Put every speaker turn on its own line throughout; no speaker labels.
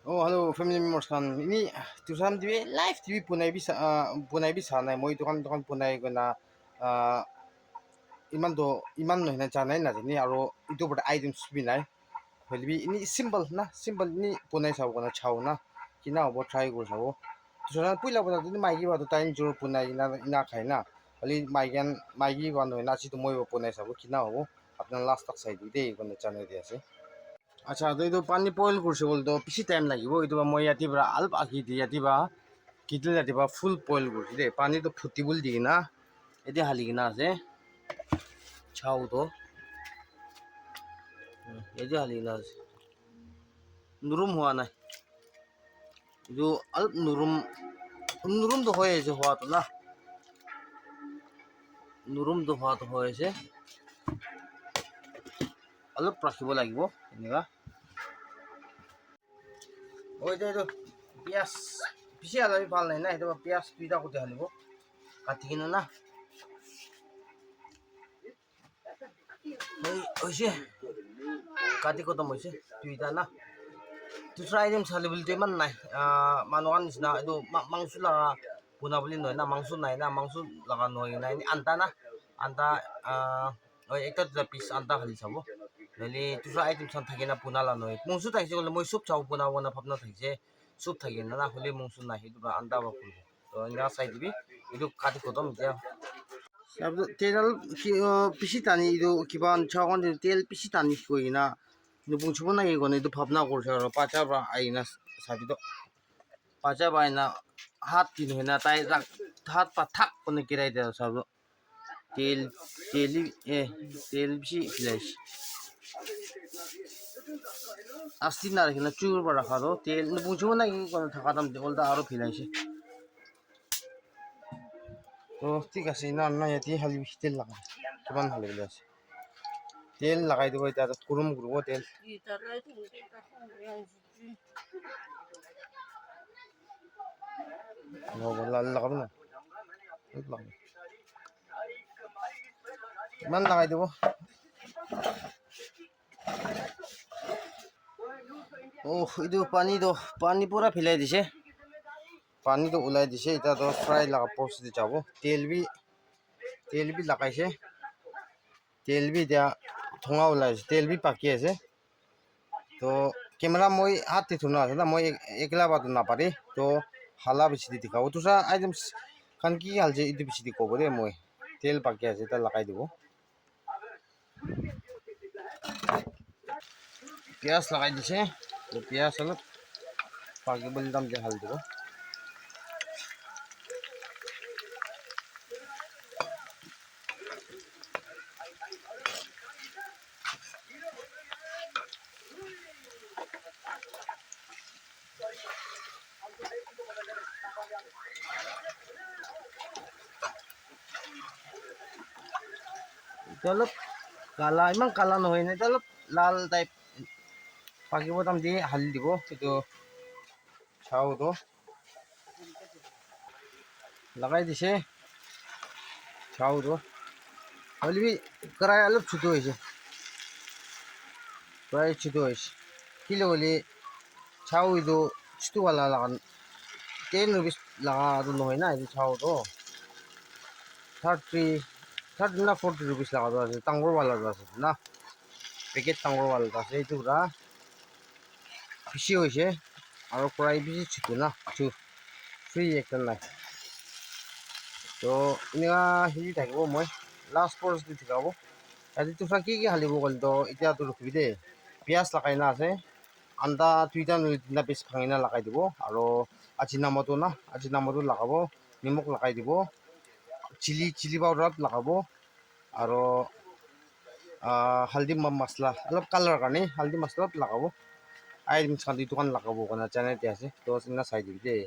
Oh, hello, family members kan. Ini tusan TV live TV punai bisa na moi tukan punai ko na iman no hina chanai na ni aro itu ber items binai. Holibi ini simple ini punai sa ko na chau na kina obo try ko sa. Tusan puila bata ni mai gi ba to tain jur punai ina khai na. Holi mai gi ba no na si to moi punai sa ko kina obo apna last tak sai di de ko na chanai de ase. আচ্ছা তো এইটো পানী বইল কৰিছে বলতো বেছি time লাগিব এইটো মই ইয়াতে পৰা অলপ আঁকি দি ইয়াতে পৰা কিটল ইয়াতে পৰা ফুল বইল কৰিছোঁ দেই পানীটো ফুটিবলৈ দি কিনা এতিয়া হালি কিনা আছে চাউটো এতিয়া হালি কিনা আছে নৰম হোৱা নাই এইটো অলপ নৰমটো হৈ আছে হোৱাটো না নৰমটো হোৱাটো হৈ আছে অলপ ৰাখিব লাগিব এনেকুৱা ওই যে পিঁয়াজ পিছি হালাবি ভাল নাই না সেইটো পিঁয়াজ দুইটা কুটি হালিব কাটি কিনে না হৈছে কাটি খতম হৈছে দুইটা না দুসরা আইটেম চালি বুলি ইমান নাই মানুহৰ নিচিনা এইটো মাংস লগা বনা বুলি নহয় না মাংস নাই না মাংস লগা নহয় না আন্তা না আন্তা একটা দুটা পিস আন্তা খালি চাব নহ'লে দুসরা আইটেম চান থাকে না পোনা লা নহয় মংসু থাকিছে গ'লে মই চুপ চাব পোনা বনা ভাবনা থাকিছে চুপ থাকে না হ'লে মংসু নাই সেইটো আন্তা বা ফুল তো এনেকুৱা চাই দিবি এইটো কাটি খতম এতিয়া তাৰপিছত তেল পিছি টানি এইটো কিবা চাওঁ তেল পিছি টানি কৰি কিনা বুজিব নাগিব এইটো ভাৱনা কৰিছে আৰু পাচাৰ পৰা আহিনা চাবিটো পাচাৰ পৰা আহিনা হাত কি নহয় না তাই হাত পা থাক কোনে কিৰাই দিয়ে চাব তেল বেছি ফিলাইছে আস্তি নাৰাখি না চুৰ পৰা ৰাখাটো তেল বুজিব নাগিব থকা দাম ওলটা আৰু ফিলাইছে তো ঠিক আছে না না ইয়াতে খালি তেল লাগাই কিমান ভালে বুলি আছে তেল লাগাই দিব এতিয়া কুৰুম কৰিব তেল লাগাব না ইমান লাগাই দিব এইটো পানী পুৰা ফিলাই দিছে পানীটো ওলাই দিছে এতিয়া ফ্ৰাই লগা প্ৰস্তুতি যাব তেল বি লাগাইছে তেল বি এতিয়া ধোঁৱা ওলাইছে তেল বি পাকি আছে তো কেমেৰা মই হাত দি থোৱা আছে না মই একলা বাটো নাপাৰি তো হালা বেছি দি দেখাব দুসরা আইটেম খান কি হালছে এইটো বেছি দি ক'ব দেই মই তেল পাকি আছে এতিয়া লগাই দিব পিঁয়াজ লগাই দিছে তো পিঁয়াজ অলপ পাকিবলৈ দাম দিয়ে হাল দিব অলপ কালা ইমান কালা নহয় না অলপ লাল টাইপ পাকিব দাম দি হালি দিব এইটো চাউটো লগাই দিছে চাউটো হ'লে কড়াই অলপ ছোটো হৈছে কি হ'লে চাউ এইটো ছোটোৱালা লগা 10 rupees লাগাটো নহয় না এইটো চাউটো 30 না 40 rupees লাগাটো আছে ডাঙৰৱালাটো আছে না পেকেট ডাঙৰৱালাটো আছে এইটো পুৰা বেছি হৈছে আৰু কড়াই বেছি ছোটো না ফ্ৰী একটা নাই তো এনেকুৱা হেৰি থাকিব মই লাষ্ট প্ৰচেছ দি দেখাব ইয়াতে কি হালিব গ'ল তো এতিয়াতো ৰখিবি দেই পিঁয়াজ লাগাই না আছে আন্দা দুইটা তিনিটা পিচ ভাঙি না লগাই দিব আৰু আজিনামতো লগাব নিমখ লগাই দিব চিলি পাউডাৰ লগাব আৰু হালদি মছলা অলপ কালাৰ কাৰণে হালদি মছলা লগাব আইটেম চালি দোকান লগাব কাৰণে চেনেলতে আছে তো চিন্তা চাই দিবি দেই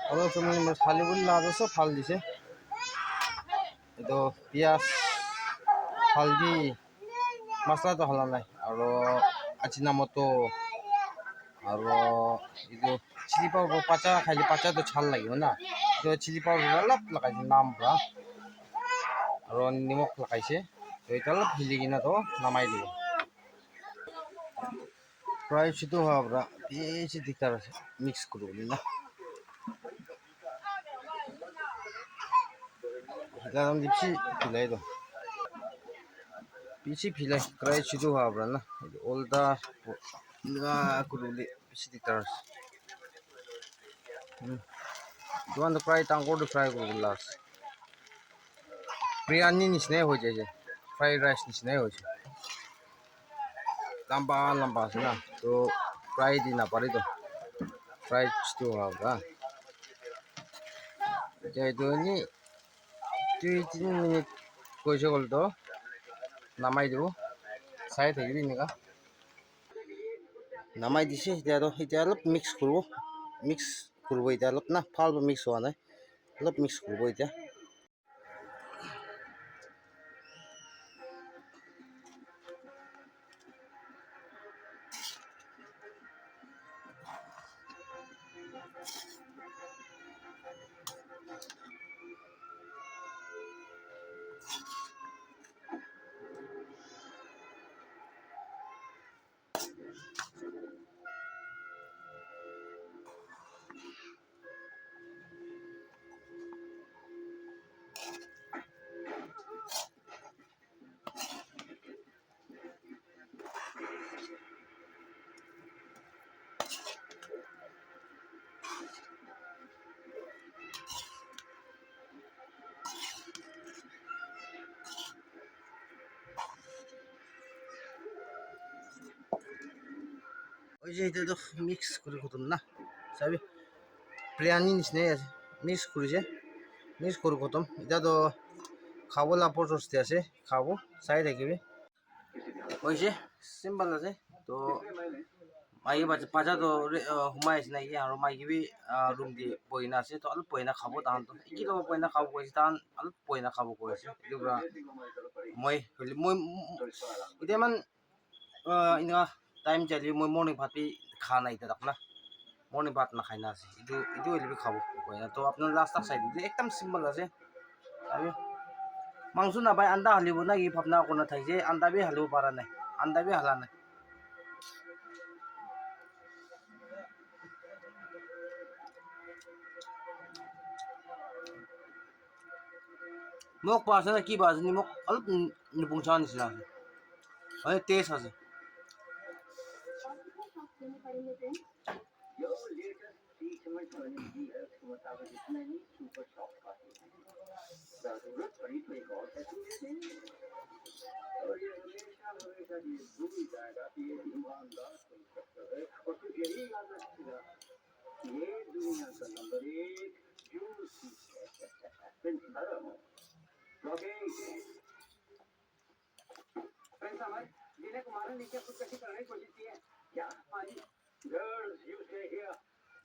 আৰু তুমি খালি বুলি লাগাটো চব ভাল দিছে এইটো পিঁয়াজ হালদি মছলাটো হলা নাই আৰু আজিনামতো আৰু এইটো চিলি পাউডাৰ পাচা খাইলে পাচাটো ছাল লাগিব না তো চিলি পাউডাৰ অলপ লগাইছে নাম পৰা আৰু নিমখ লগাইছে তো এটা অলপ হিলি কিনে তো নামাই দিব প্ৰায় ছোটো হোৱাৰ পৰা বেশি দিকদার আছে মিক্স করব না হিলাম দিছি ফিলাই দো পিছি ফিলাই ক্রাই চিদু হাবরা না ওলদা না করুলি বেশি দিকদার আছে দোকান তো প্রায় টাঙ্গর ফ্রাই করব লাস্ট বিরিয়ানি নিসনে হয়ে যায় ফ্রাইড রাইস নিসনে হয়ে যায় লম্বা লম্বা আছে না তো ফ্রাই দি না পারি তো ফ্রাই চিদু হাবরা যাই দোনি 2-3 মিনিট কইছে বলতো নামাই দেব চাই থাকিবি এনেকা নামাই দিছে এতিয়া অলপ মিক্স করব এতিয়া অলপ না ফাল মিক্স হোৱা নাই অলপ মিক্স করব এতিয়া ওই যে এটা তো মিক্স করে খতম না চাবি বিরিয়ানি নিচিনাই আছে মিক্স কৰিছে মিক্স কৰি খতম এতিয়া তো খাবলৈ আপৰজস্তি আছে খাব চাই থাকিবি হৈছে চিম্পল আছে তো মাইকী বাচ্চা তো সোমাই আছে নাকি আৰু মাইকী ৰুম দি বহিনা আছে তো অলপ বহিনা খাব তাহাঁতো কি ল'ব বহিনা খাব কৈছে তাহাঁত অলপ বহিনা খাব কৈছে এইটো পৰা মই এতিয়া ইমান এনেকুৱা টাইম চালি মই মৰ্নিং ভাত খা নাই এতিয়া তাক না মর্নিং ভাত না খাই না আছে এটু হইলে খাবো তো আপনার লাস্ট সাইড দিয়ে একদম সিম্পল আছে আমি মাংস না ভাই আন্ডা হালিব না কি ভাবনা কোনো থাই যে আন্ডা বি হালিব পারা নাই আন্ডা বি হালা নাই মোক পাছে না কি বাজনি মোক অলপ নিপুংসা নিচিনা আছে মানে টেস্ট আছে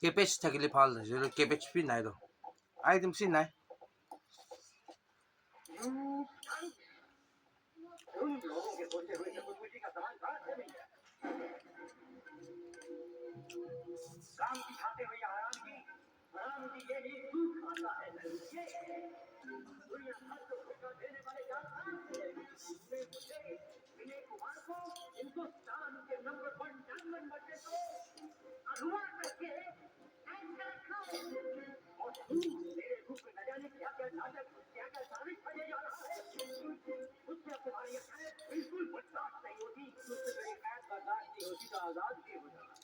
কেবেজ থাকিলে ভাল আছে কেবেজ বি নাই তো আইটেম সি নাই काम की खाते हुए आराम की यही दुख आता है दुनिया हर को धोखा देने वाले विनय कुमार को हिंदुस्तान के नंबर 1 डायमंड बच्चे को अनुमान करके और मेरे रूप में न जाने क्या क्या नाटक क्या क्या साजिश बने जा रहा है उससे तुम्हारी बिल्कुल बर्दाश्त नहीं होती मुझसे मेरी कैद बर्दाश्त नहीं होती तो आजाद भी हो जाना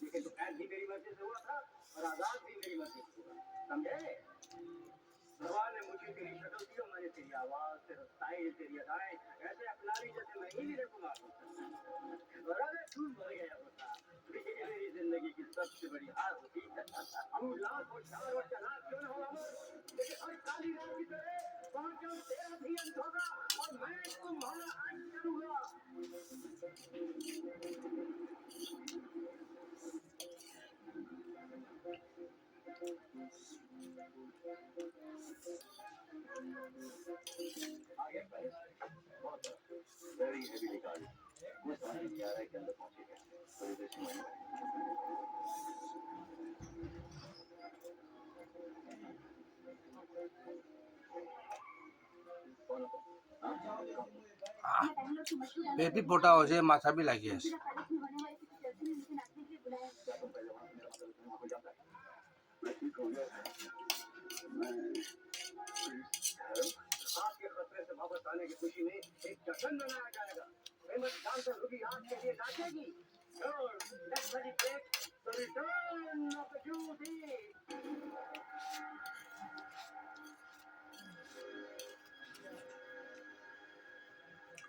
लेकिन तो कैद भी मेरी मर्जी से हुआ था और आजाद भी मेरी मर्जी से हुआ समझे भगवान ने मुझे तेरी शक्ल दी और मैंने तेरी आवाज तेरा स्टाइल तेरी अदाएं ऐसे अपना ली जैसे मैं ही मेरे कुमार होता अरे तू मर गया होता मेरी जिंदगी की सबसे बड़ी हार होती हम लाख और 4 और चला क्यों न हो लेकिन हर काली रात की तरह पहुंचो तेरा भी अंत होगा और मैं तुम्हारा अंत करूंगा Very heavily guarded. वो सारे 11 के अंदर पहुंचे गए थोड़ी देर समय पेट भी मोटा हो जाए माथा भी लगी है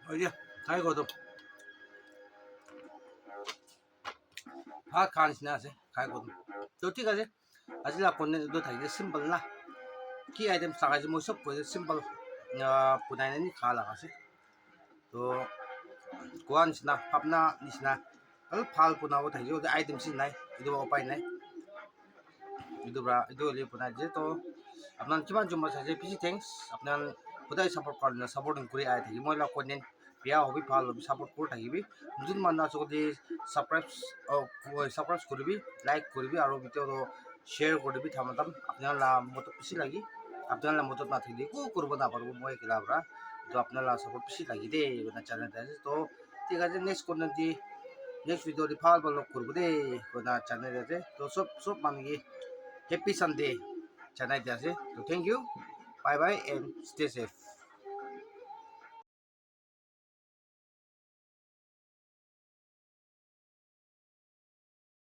Oye, kai ko to. Ha kan sina se kai ko to. To ঠিক আছে আজি la konne do thai je simple na. Ki item sakai je mo sob ko simple punai ni khala ka se. To kuan sina papna ni sina. Al phal puna ko thai jo item sin nai. Ido opai nai. Ido bra ido le puna je to আপনার কিমান জমা চাইছে পিছি thanks আপনার সদায় support করেন supporting করে আয় থাকি মই লা কন্টেন্ট বেয়া হবি ভাল হবি সাপোর্ট করে থাকিবি নতুন মানুষ আছে যদি সাবস্ক্রাইব করবি লাইক করবি আর ভিডিও শেয়ার করবি থামাতাম আপনার মতো পিছি লাগি আপনার মতো না থাকলে কো করবো না পারবো মই খেলাবরা তো আপনার সাপোর্ট পিছি লাগি দে চ্যানেল আছে তো ঠিক আছে নেক্সট কন্টেন্ট দি নেক্সট ভিডিও দি ভাল ভাল করবো দে চ্যানেল আছে তো সব মানুষ happy Sunday Chennai, that's it. So thank you. Bye bye and stay safe.